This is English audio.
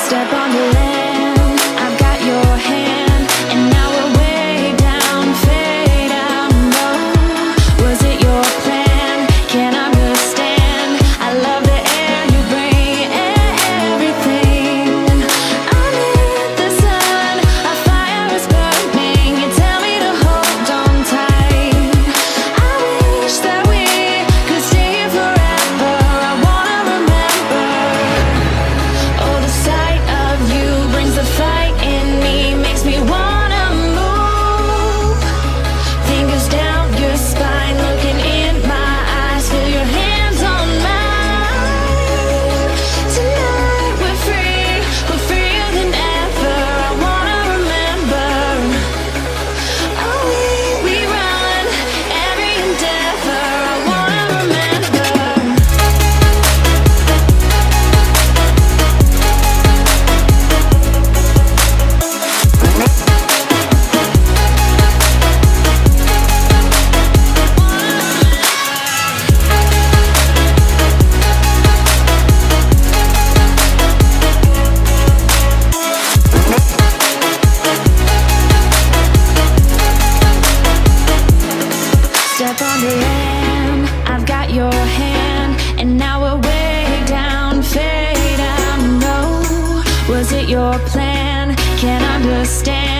Step on the land, I've got your hand, and now we're way down, fade out, no. Was it your plan? Can't understand. I love the air you bring, everything. Underneath the sun, a fire is burning. You tell me to hold on tight. I wish that we could stay here forever. I wanna remember. Oh, the sight of you brings the fight in me, makes me wanna move. Fingers down your spine, looking in my eyes, feel your hands on mine. Tonight we're free, we're freer than ever. I wanna remember. Oh, we run every endeavor. I wanna remember. Step on the land, I've got your hand, and now we're way down, fade out, no. Was it your plan? Can't understand.